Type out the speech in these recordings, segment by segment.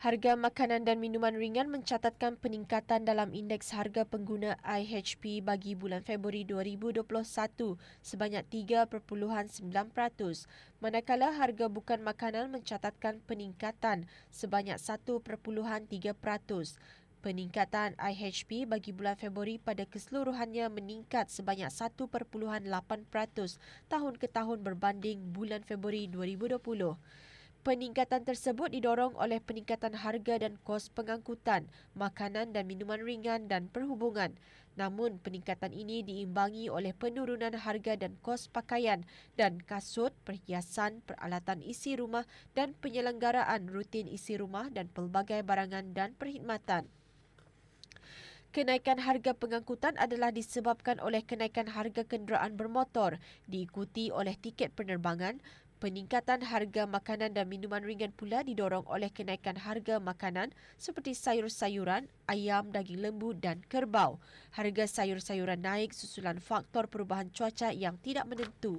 Harga makanan dan minuman ringan mencatatkan peningkatan dalam indeks harga pengguna IHP bagi bulan Februari 2021 sebanyak 3.9%, manakala harga bukan makanan mencatatkan peningkatan sebanyak 1.3%. Peningkatan IHP bagi bulan Februari pada keseluruhannya meningkat sebanyak 1.8% tahun ke tahun berbanding bulan Februari 2020. Peningkatan tersebut didorong oleh peningkatan harga dan kos pengangkutan, makanan dan minuman ringan dan perhubungan. Namun, peningkatan ini diimbangi oleh penurunan harga dan kos pakaian dan kasut, perhiasan, peralatan isi rumah dan penyelenggaraan rutin isi rumah dan pelbagai barangan dan perkhidmatan. Kenaikan harga pengangkutan adalah disebabkan oleh kenaikan harga kenderaan bermotor, diikuti oleh tiket penerbangan. Peningkatan harga makanan dan minuman ringan pula didorong oleh kenaikan harga makanan seperti sayur-sayuran, ayam, daging lembu dan kerbau. Harga sayur-sayuran naik susulan faktor perubahan cuaca yang tidak menentu.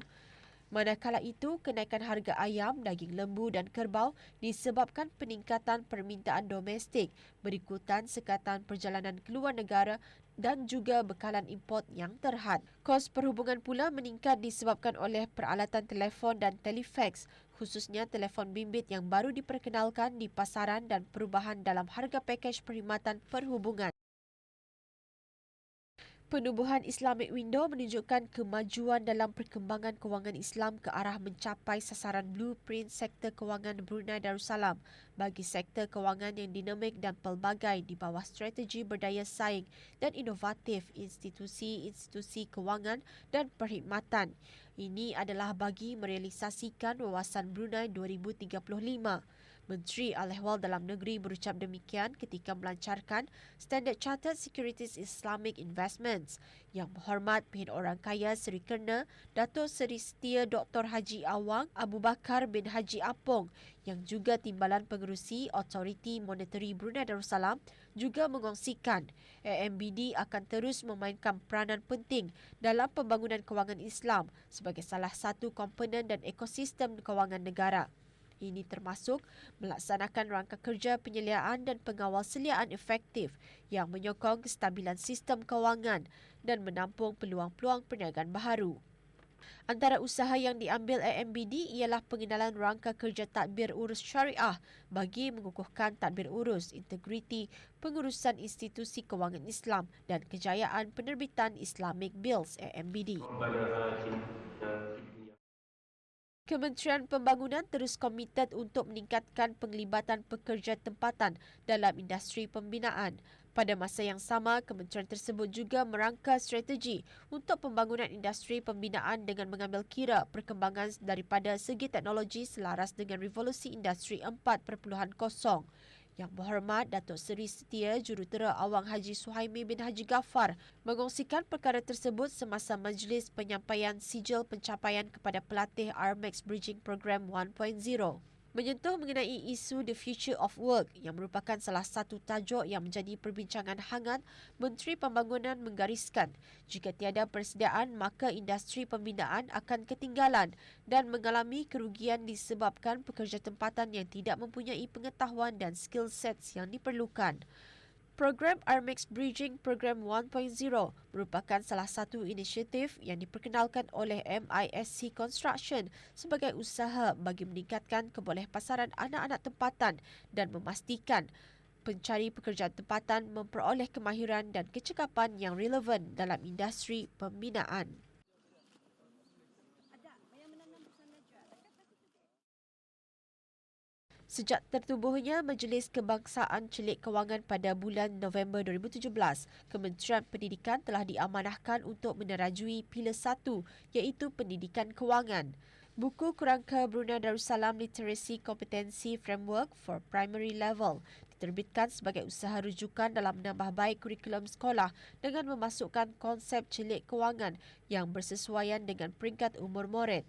Manakala itu, kenaikan harga ayam, daging lembu dan kerbau disebabkan peningkatan permintaan domestik, berikutan sekatan perjalanan keluar negara dan juga bekalan import yang terhad. Kos perhubungan pula meningkat disebabkan oleh peralatan telefon dan telefaks, khususnya telefon bimbit yang baru diperkenalkan di pasaran dan perubahan dalam harga pakej perkhidmatan perhubungan. Penubuhan Islamic Window menunjukkan kemajuan dalam perkembangan kewangan Islam ke arah mencapai sasaran blueprint sektor kewangan Brunei Darussalam bagi sektor kewangan yang dinamik dan pelbagai di bawah strategi berdaya saing dan inovatif institusi-institusi kewangan dan perkhidmatan. Ini adalah bagi merealisasikan wawasan Brunei 2035. Menteri Al-Ehwal Dalam Negeri berucap demikian ketika melancarkan Standard Chartered Securities Islamic Investments. Yang Berhormat Penghid Orang Kaya Seri Kerna Dato' Seri Setia Dr. Haji Awang Abu Bakar bin Haji Apong yang juga Timbalan Pengerusi Autoriti Monetary Brunei Darussalam juga mengongsikan AMBD akan terus memainkan peranan penting dalam pembangunan kewangan Islam sebagai salah satu komponen dan ekosistem kewangan negara. Ini termasuk melaksanakan rangka kerja penyeliaan dan pengawal seliaan efektif yang menyokong kestabilan sistem kewangan dan menampung peluang-peluang perniagaan baharu. Antara usaha yang diambil AMBD ialah pengenalan rangka kerja tadbir urus syariah bagi mengukuhkan tadbir urus, integriti, pengurusan institusi kewangan Islam dan kejayaan penerbitan Islamic Bills AMBD. Kementerian Pembangunan terus komited untuk meningkatkan penglibatan pekerja tempatan dalam industri pembinaan. Pada masa yang sama, kementerian tersebut juga merangka strategi untuk pembangunan industri pembinaan dengan mengambil kira perkembangan daripada segi teknologi selaras dengan revolusi industri 4.0. Yang Berhormat Datuk Seri Setia Jurutera Awang Haji Suhaimi bin Haji Ghaffar mengongsikan perkara tersebut semasa majlis penyampaian sijil pencapaian kepada pelatih RMAX Bridging Program 1.0. Menyentuh mengenai isu The Future of Work yang merupakan salah satu tajuk yang menjadi perbincangan hangat, Menteri Pembangunan menggariskan jika tiada persediaan maka industri pembinaan akan ketinggalan dan mengalami kerugian disebabkan pekerja tempatan yang tidak mempunyai pengetahuan dan skill sets yang diperlukan. Program RMAX Bridging Program 1.0 merupakan salah satu inisiatif yang diperkenalkan oleh MISC Construction sebagai usaha bagi meningkatkan kebolehpasaran anak-anak tempatan dan memastikan pencari pekerjaan tempatan memperoleh kemahiran dan kecekapan yang relevan dalam industri pembinaan. Sejak tertubuhnya Majlis Kebangsaan Celik Kewangan pada bulan November 2017, Kementerian Pendidikan telah diamanahkan untuk menerajui Pilar 1 iaitu Pendidikan Kewangan. Buku Kerangka Brunei Darussalam Literacy Kompetensi Framework for Primary Level diterbitkan sebagai usaha rujukan dalam menambah baik kurikulum sekolah dengan memasukkan konsep celik kewangan yang bersesuaian dengan peringkat umur murid.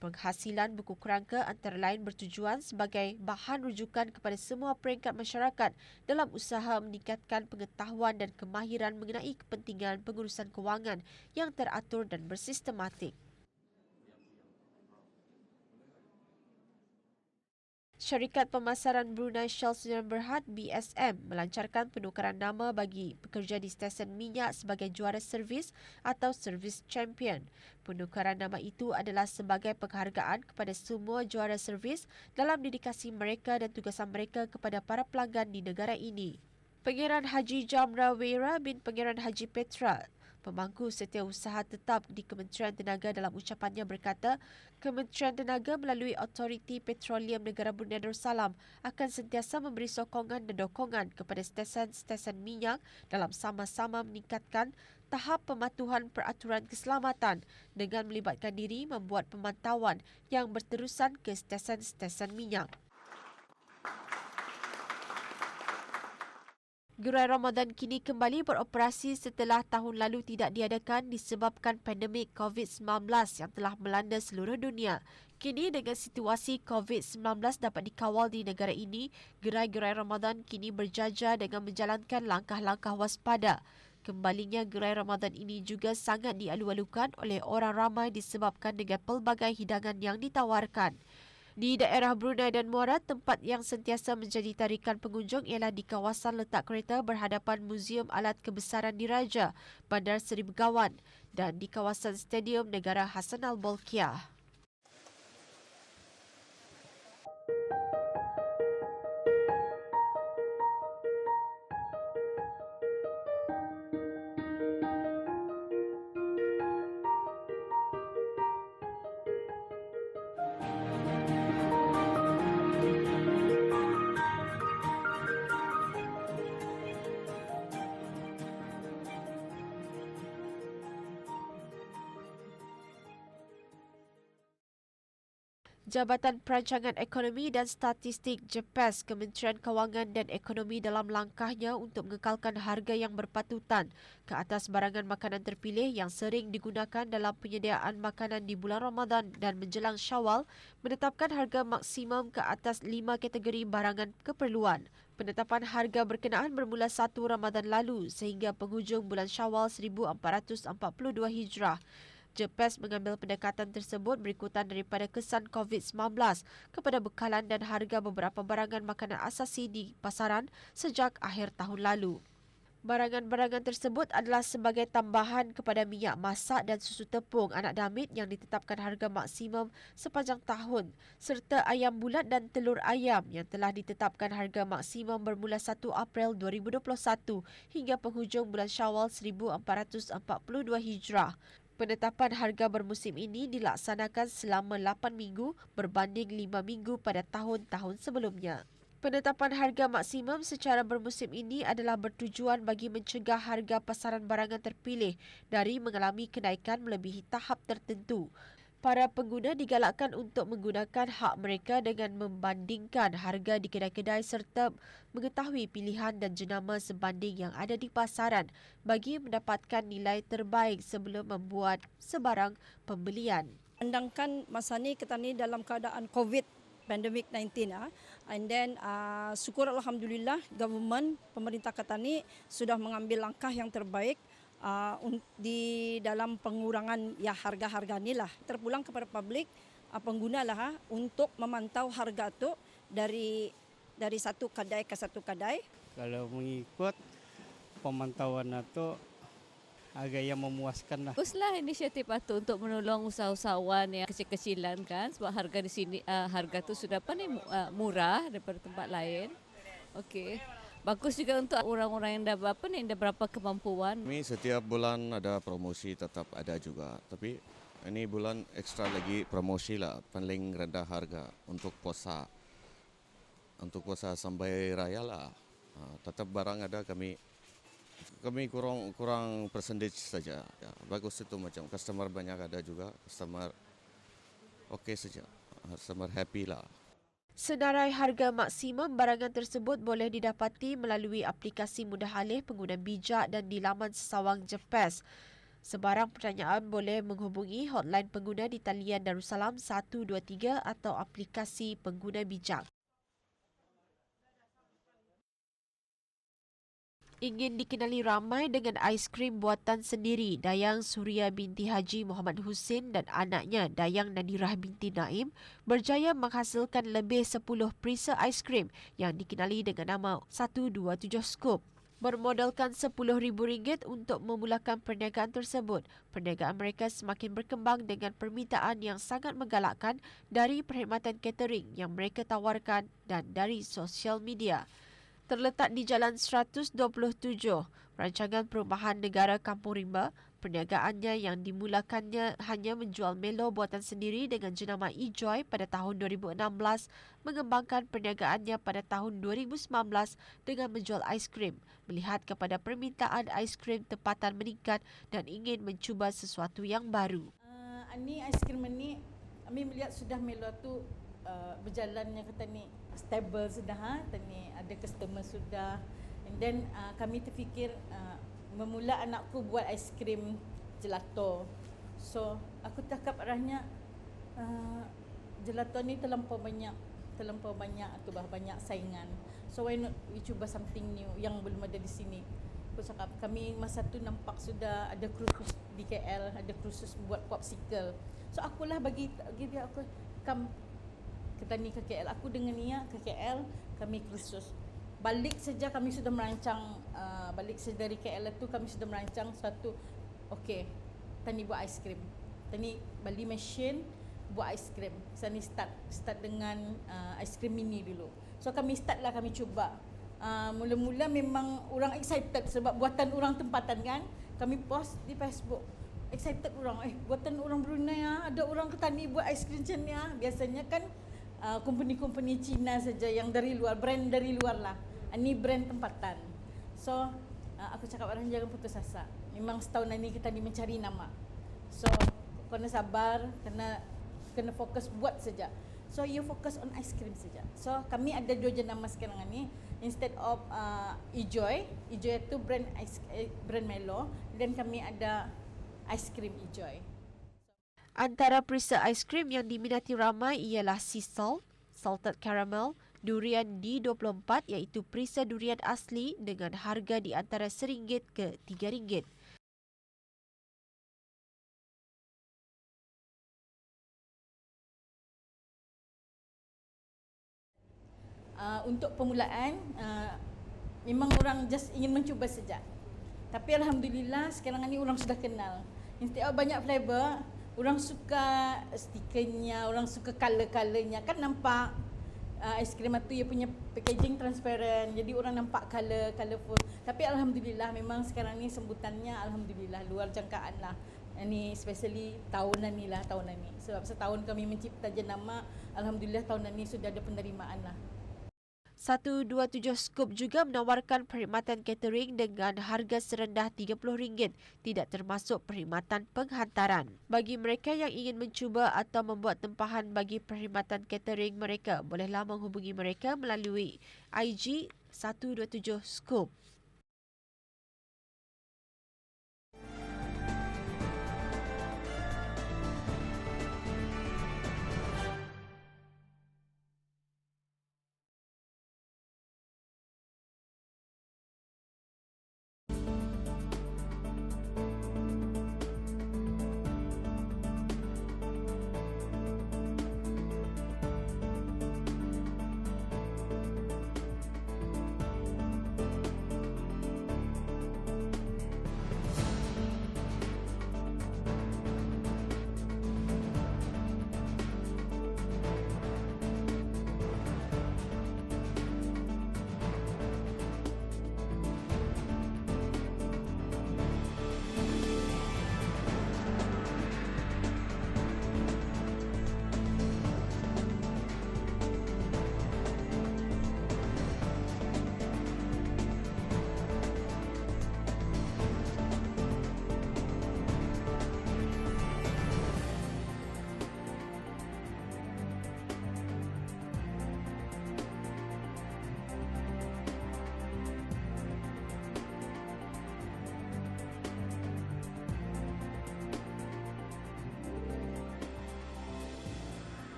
Penghasilan buku kerangka antara lain bertujuan sebagai bahan rujukan kepada semua peringkat masyarakat dalam usaha meningkatkan pengetahuan dan kemahiran mengenai kepentingan pengurusan kewangan yang teratur dan bersistematik. Syarikat Pemasaran Brunei Shell Sdn Berhad BSM melancarkan penukaran nama bagi pekerja di stesen minyak sebagai juara servis atau servis champion. Penukaran nama itu adalah sebagai penghargaan kepada semua juara servis dalam dedikasi mereka dan tugasan mereka kepada para pelanggan di negara ini. Pangeran Haji Jamra Wera bin Pangeran Haji Petra, pemangku setiausaha tetap di Kementerian Tenaga, dalam ucapannya berkata, Kementerian Tenaga melalui Autoriti Petroleum Negara Brunei Darussalam akan sentiasa memberi sokongan dan dokongan kepada stesen-stesen minyak dalam sama-sama meningkatkan tahap pematuhan peraturan keselamatan dengan melibatkan diri membuat pemantauan yang berterusan ke stesen-stesen minyak. Gerai Ramadan kini kembali beroperasi setelah tahun lalu tidak diadakan disebabkan pandemik COVID-19 yang telah melanda seluruh dunia. Kini dengan situasi COVID-19 dapat dikawal di negara ini, gerai-gerai Ramadan kini berjaja dengan menjalankan langkah-langkah waspada. Kembalinya gerai Ramadan ini juga sangat dialu-alukan oleh orang ramai disebabkan dengan pelbagai hidangan yang ditawarkan. Di daerah Brunei dan Muara, tempat yang sentiasa menjadi tarikan pengunjung ialah di kawasan letak kereta berhadapan Muzium Alat Kebesaran Diraja, Bandar Seri Begawan dan di kawasan Stadium Negara Hassanal Bolkiah. Jabatan Perancangan Ekonomi dan Statistik JEPES, Kementerian Kewangan dan Ekonomi dalam langkahnya untuk mengekalkan harga yang berpatutan ke atas barangan makanan terpilih yang sering digunakan dalam penyediaan makanan di bulan Ramadan dan menjelang Syawal, menetapkan harga maksimum ke atas 5 kategori barangan keperluan. Penetapan harga berkenaan bermula 1 Ramadan lalu sehingga penghujung bulan Syawal 1442 Hijrah. JEPES mengambil pendekatan tersebut berikutan daripada kesan COVID-19 kepada bekalan dan harga beberapa barangan makanan asasi di pasaran sejak akhir tahun lalu. Barangan-barangan tersebut adalah sebagai tambahan kepada minyak masak dan susu tepung anak damit yang ditetapkan harga maksimum sepanjang tahun serta ayam bulat dan telur ayam yang telah ditetapkan harga maksimum bermula 1 April 2021 hingga penghujung bulan Syawal 1442 Hijrah. Penetapan harga bermusim ini dilaksanakan selama 8 minggu berbanding 5 minggu pada tahun-tahun sebelumnya. Penetapan harga maksimum secara bermusim ini adalah bertujuan bagi mencegah harga pasaran barangan terpilih dari mengalami kenaikan melebihi tahap tertentu. Para pengguna digalakkan untuk menggunakan hak mereka dengan membandingkan harga di kedai-kedai serta mengetahui pilihan dan jenama sebanding yang ada di pasaran bagi mendapatkan nilai terbaik sebelum membuat sebarang pembelian. Pandangkan masa ni kita ni dalam keadaan COVID pandemic 19 and then syukur alhamdulillah government pemerintah Ketaneh sudah mengambil langkah yang terbaik di dalam pengurangan ya harga-harga ni lah. Terpulang kepada publik pengguna lah untuk memantau harga tu dari satu kedai ke satu kedai. Kalau mengikut pemantauan itu agak yang memuaskan lah. Baguslah inisiatif itu untuk menolong usahawan yang kecil-kecilan kan, sebab harga di sini harga tu sudah murah daripada tempat lain. Okey. Bagus juga untuk orang-orang yang dah berapa kemampuan. Kami setiap bulan ada promosi tetap ada juga, tapi ini bulan ekstra lagi promosi lah, paling rendah harga untuk puasa. Untuk puasa sampai raya lah. Tetap barang ada, kami kurang percentage saja. Ya, bagus itu macam customer banyak ada juga, customer okey saja, customer happy lah. Senarai harga maksimum barangan tersebut boleh didapati melalui aplikasi mudah alih pengguna bijak dan di laman sesawang JEPES. Sebarang pertanyaan boleh menghubungi hotline pengguna di talian Darussalam 123 atau aplikasi pengguna bijak. Ingin dikenali ramai dengan aiskrim buatan sendiri, Dayang Suria binti Haji Muhammad Husin dan anaknya Dayang Nadirah binti Naim berjaya menghasilkan lebih 10 perisa aiskrim yang dikenali dengan nama 127 Scoop. Bermodalkan RM10,000 untuk memulakan perniagaan tersebut, perniagaan mereka semakin berkembang dengan permintaan yang sangat menggalakkan dari perkhidmatan catering yang mereka tawarkan dan dari sosial media. Terletak di Jalan 127, Rancangan Perumahan Negara Kampung Rimba, perniagaannya yang dimulakannya hanya menjual Melo buatan sendiri dengan jenama E-Joy pada tahun 2016, mengembangkan perniagaannya pada tahun 2019 dengan menjual aiskrim, melihat kepada permintaan aiskrim tempatan meningkat dan ingin mencuba sesuatu yang baru. Ini aiskrim ini, kami melihat sudah Melo tu berjalannya kata ni stable sudah, tani ada customer sudah, and then kami terfikir memula anakku buat aiskrim gelato. So aku cakap arahnya gelato ni terlampau banyak atau banyak saingan. So why not we cuba something new yang belum ada di sini. Aku cakap kami masa tu nampak sudah ada kursus di KL, ada kursus buat popsicle. So akulah bagi dia aku kita ni ke KL, aku dengan Nia ke KL, kami kursus. Balik saja kami sudah merancang, balik saja dari KL tu kami sudah merancang satu, okey, tani buat aiskrim. Tani beli mesin buat aiskrim. Saya ni start dengan aiskrim mini dulu. So kami start lah, kami cuba. Mula-mula memang orang excited sebab buatan orang tempatan kan. Kami post di Facebook. Excited orang, buatan orang Brunei ada orang ke tani buat aiskrim macam ni Biasanya kan company-company Cina saja yang dari luar, brand dari luar lah. Ini brand tempatan. So aku cakap orang jangan putus asa. Memang setahun ini kita ni mencari nama. So kena sabar, kena fokus buat saja. So you focus on ice cream saja. So kami ada dua jenama sekarang ni. Instead of E-Joy itu brand Melo, dan kami ada ice cream E-Joy. Antara perisa aiskrim yang diminati ramai ialah sea salt, salted caramel, durian D24 iaitu perisa durian asli dengan harga di antara RM1 ke RM3. Untuk permulaan, memang orang just ingin mencuba saja. Tapi alhamdulillah sekarang ni orang sudah kenal. Instead of banyak flavor, orang suka stikernya, orang suka color-colornya. Kan nampak aiskrim tu dia punya packaging transparent. Jadi orang nampak colorful. Tapi alhamdulillah memang sekarang ni sambutannya alhamdulillah luar jangkaan lah. Ini especially tahunan ni. Sebab setahun kami mencipta jenama, alhamdulillah tahunan ni sudah ada penerimaan lah. 127 Scoop juga menawarkan perkhidmatan catering dengan harga serendah RM30, tidak termasuk perkhidmatan penghantaran. Bagi mereka yang ingin mencuba atau membuat tempahan bagi perkhidmatan catering mereka, bolehlah menghubungi mereka melalui IG 127 Scoop.